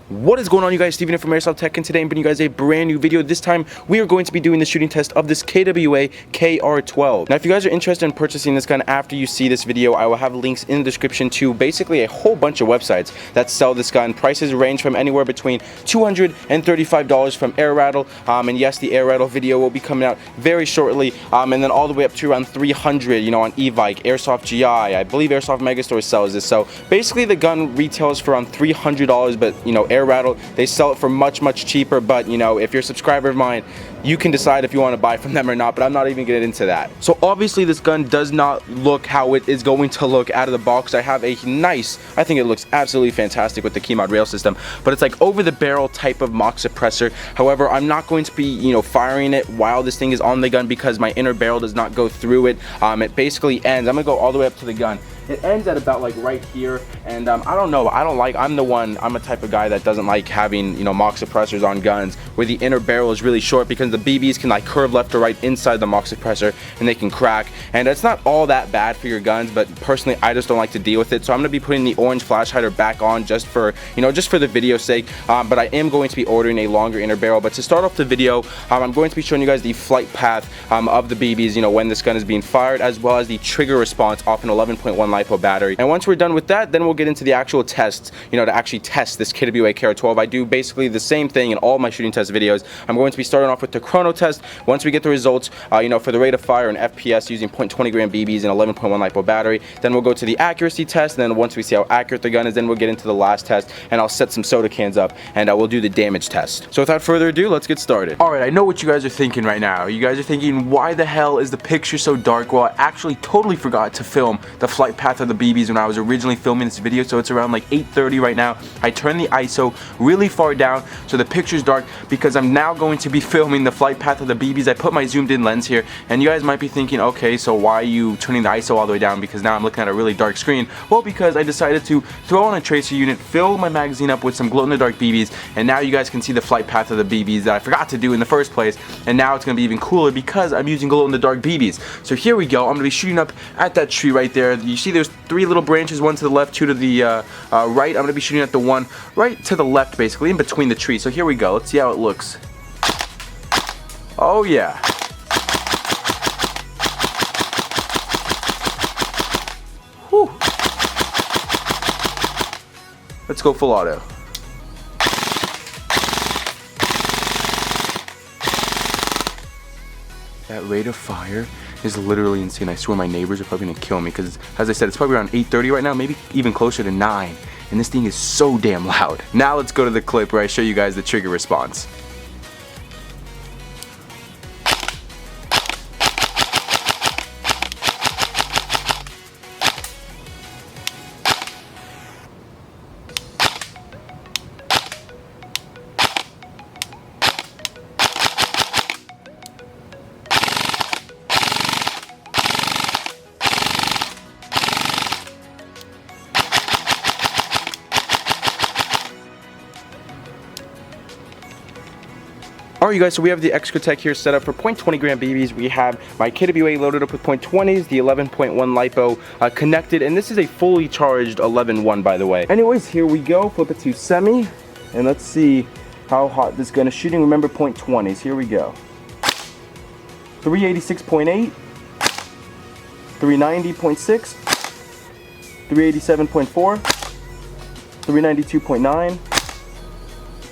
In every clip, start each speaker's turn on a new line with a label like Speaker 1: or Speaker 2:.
Speaker 1: What is going on, you guys? Steven here from Airsoft Tech, and today I'm bringing you guys a brand new video. This time we are going to be doing the shooting test of this KWA KR12. Now, if you guys are interested in purchasing this gun after you see this video, I will have links in the description to basically a whole bunch of websites that sell this gun. Prices range from anywhere between $200 and $35 from Air Rattle, and yes, the Air Rattle video will be coming out very shortly, and then all the way up to around $300, you know, on Evike, Airsoft GI. I believe Airsoft Megastore sells this. So basically, the gun retails for around $300, but you know, Air Rattle, they sell it for much cheaper. But you know, if you're a subscriber of mine, you can decide if you want to buy from them or not, but I'm not even getting into that. So obviously this gun does not look how it is going to look out of the box. I have a nice, I think it looks absolutely fantastic with the key mod rail system, but it's like over the barrel type of mock suppressor. However, I'm not going to be, you know, firing it while this thing is on the gun because my inner barrel does not go through it. It basically ends, I'm gonna go all the way up to the gun. It ends at about like right here, and I don't know, I'm a type of guy that doesn't like having, you know, mock suppressors on guns where the inner barrel is really short, because the BBs can like curve left or right inside the mock suppressor and they can crack, and it's not all that bad for your guns, but personally I just don't like to deal with it. So I'm going to be putting the orange flash hider back on just for, you know, just for the video's sake, but I am going to be ordering a longer inner barrel. But to start off the video, I'm going to be showing you guys the flight path of the BBs, you know, when this gun is being fired, as well as the trigger response off an 11.1 LiPo battery. And once we're done with that, then we'll get into the actual tests, you know, to actually test this KWA KR12. I do basically the same thing in all my shooting test videos. I'm going to be starting off with the Chrono Test. Once we get the results, you know, for the rate of fire and FPS using 0.20 gram BBs and 11.1 LiPo battery, then we'll go to the accuracy test. And then once we see how accurate the gun is, then we'll get into the last test, and I'll set some soda cans up, and we'll do the damage test. So without further ado, let's get started. Alright, I know what you guys are thinking right now. You guys are thinking, why the hell is the picture so dark? Well, I actually totally forgot to film the flight path of the BBs when I was originally filming this video, so it's around like 8:30 right now. I turned the ISO really far down so the picture's dark because I'm now going to be filming the flight path of the BBs. I put my zoomed in lens here, and you guys might be thinking, okay, so why are you turning the ISO all the way down? Because now I'm looking at a really dark screen. Well, because I decided to throw on a tracer unit, fill my magazine up with some glow-in-the-dark BBs, and now you guys can see the flight path of the BBs that I forgot to do in the first place, and now it's going to be even cooler because I'm using glow-in-the-dark BBs. So here we go. I'm going to be shooting up at that tree right there. You see there's 3 little branches, one to the left, 2 to the right. I'm going to be shooting at the one right to the left, basically, in between the trees. So here we go. Let's see how it looks. Oh, yeah. Whew. Let's go full auto. That rate of fire is literally insane. I swear my neighbors are probably gonna kill me because, as I said, it's probably around 8:30 right now, maybe even closer to 9, and this thing is so damn loud. Now let's go to the clip where I show you guys the trigger response. Alright, you guys, so we have the Extra Tech here set up for 0.20 gram BBs. We have my KWA loaded up with 0.20s, the 11.1 LiPo connected, and this is a fully charged 11.1, by the way. Anyways, here we go. Flip it to semi, and let's see how hot this gun is shooting. Remember, 0.20s. Here we go. 386.8, 390.6, 387.4, 392.9,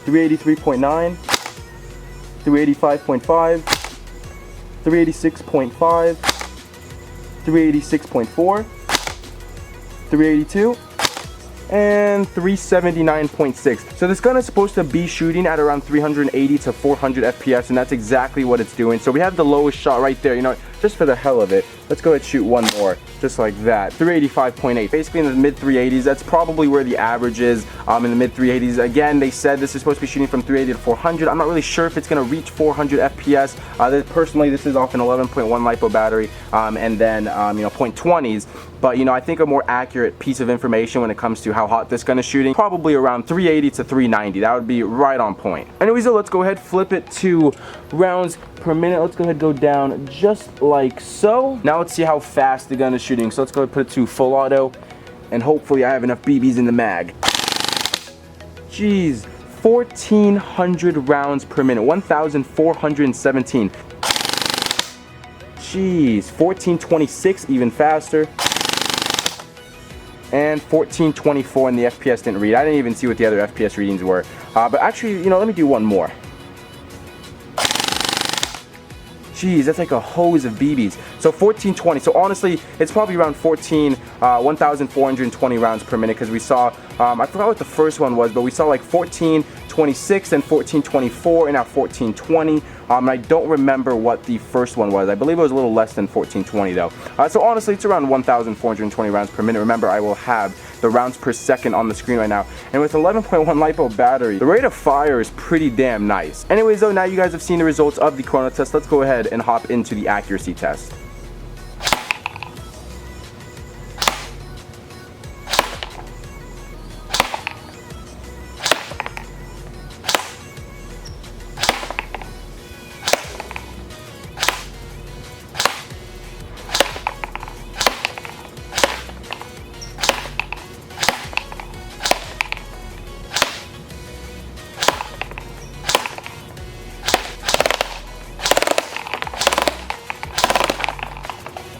Speaker 1: 383.9, 385.5, 386.5, 386.4, 382, and 379.6. So this gun is supposed to be shooting at around 380 to 400 FPS, and that's exactly what it's doing. So we have the lowest shot right there, you know, just for the hell of it. Let's go ahead and shoot one more, just like that. 385.8, basically in the mid 380s. That's probably where the average is, in the mid 380s. Again, they said this is supposed to be shooting from 380 to 400. I'm not really sure if it's going to reach 400 FPS. Personally, this is off an 11.1 LiPo battery, and then, you know, 0.20s. But, you know, I think a more accurate piece of information when it comes to how hot this gun is shooting, probably around 380 to 390. That would be right on point. Anyways, though, let's go ahead, flip it to rounds per minute. Let's go ahead and go down just like so. Now let's see how fast the gun is shooting. So let's go ahead and put it to full auto, and hopefully I have enough BBs in the mag. Jeez, 1,400 rounds per minute. 1,417. Jeez, 1426, even faster. And 1424, and the FPS didn't read. I didn't even see what the other FPS readings were. But actually, you know, let me do one more. Jeez, that's like a hose of BBs. So 1420. So honestly, it's probably around 1,420 rounds per minute, because we saw, I forgot what the first one was, but we saw like 1426 and 1424 and now 1420. I don't remember what the first one was. I believe it was a little less than 1420 though. So honestly, it's around 1,420 rounds per minute. Remember, I will have the rounds per second on the screen right now. And with 11.1 LiPo battery, the rate of fire is pretty damn nice. Anyways though, now you guys have seen the results of the Chrono Test. Let's go ahead and hop into the accuracy test.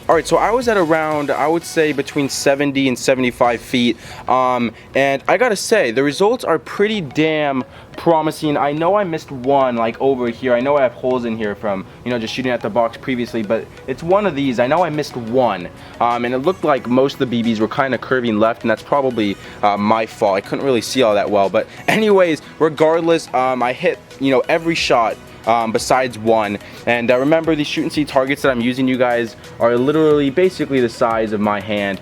Speaker 1: Alright, so I was at around, I would say between 70 and 75 feet, and I gotta say, the results are pretty damn promising. I know I missed one, like over here. I know I have holes in here from, you know, just shooting at the box previously, but it's one of these. I know I missed one, and it looked like most of the BBs were kind of curving left, and that's probably my fault. I couldn't really see all that well, but anyways, regardless, I hit, you know, every shot besides one. And remember, these shoot and see targets that I'm using, you guys, are literally basically the size of my hand.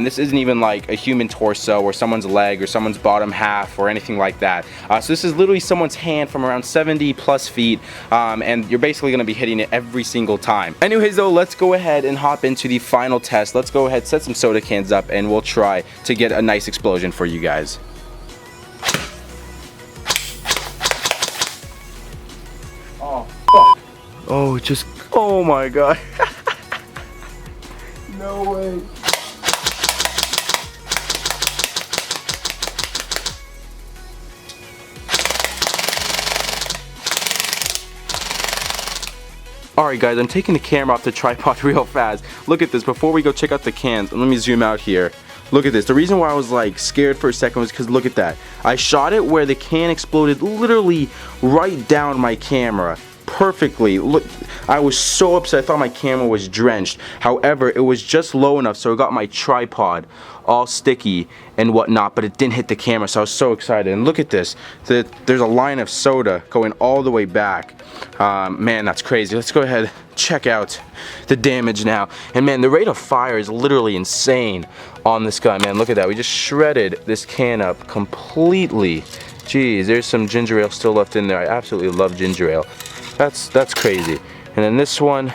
Speaker 1: This isn't even like a human torso or someone's leg or someone's bottom half or anything like that. So this is literally someone's hand from around 70 plus feet, and you're basically going to be hitting it every single time. Anyways though, let's go ahead and hop into the final test. Let's go ahead, set some soda cans up, and we'll try to get a nice explosion for you guys. Oh, just, oh my god. No way. Alright guys, I'm taking the camera off the tripod real fast. Look at this, before we go check out the cans, let me zoom out here. Look at this. The reason why I was like scared for a second was because look at that. I shot it where the can exploded literally right down my camera. Perfectly. Look, I was so upset. I thought my camera was drenched. However, it was just low enough so it got my tripod all sticky and whatnot, but it didn't hit the camera, so I was so excited. And look at this. There's a line of soda going all the way back. Man, that's crazy. Let's go ahead, check out the damage now. And man, the rate of fire is literally insane on this gun, man. Look at that. We just shredded this can up completely. Jeez, there's some ginger ale still left in there. I absolutely love ginger ale. That's crazy. And then this one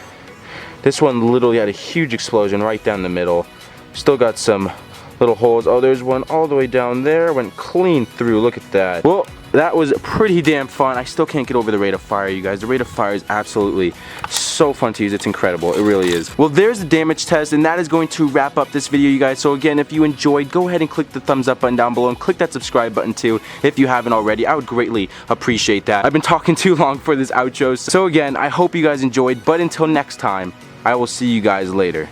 Speaker 1: literally had a huge explosion right down the middle. Still got some little holes. Oh, there's one all the way down there. Went clean through. Look at that. Well, that was pretty damn fun. I still can't get over the rate of fire, you guys. The rate of fire is absolutely so fun to use. It's incredible. It really is. Well, there's the damage test, and that is going to wrap up this video, you guys. So again, if you enjoyed, go ahead and click the thumbs up button down below and click that subscribe button too if you haven't already. I would greatly appreciate that. I've been talking too long for this outro. So again, I hope you guys enjoyed, but until next time, I will see you guys later.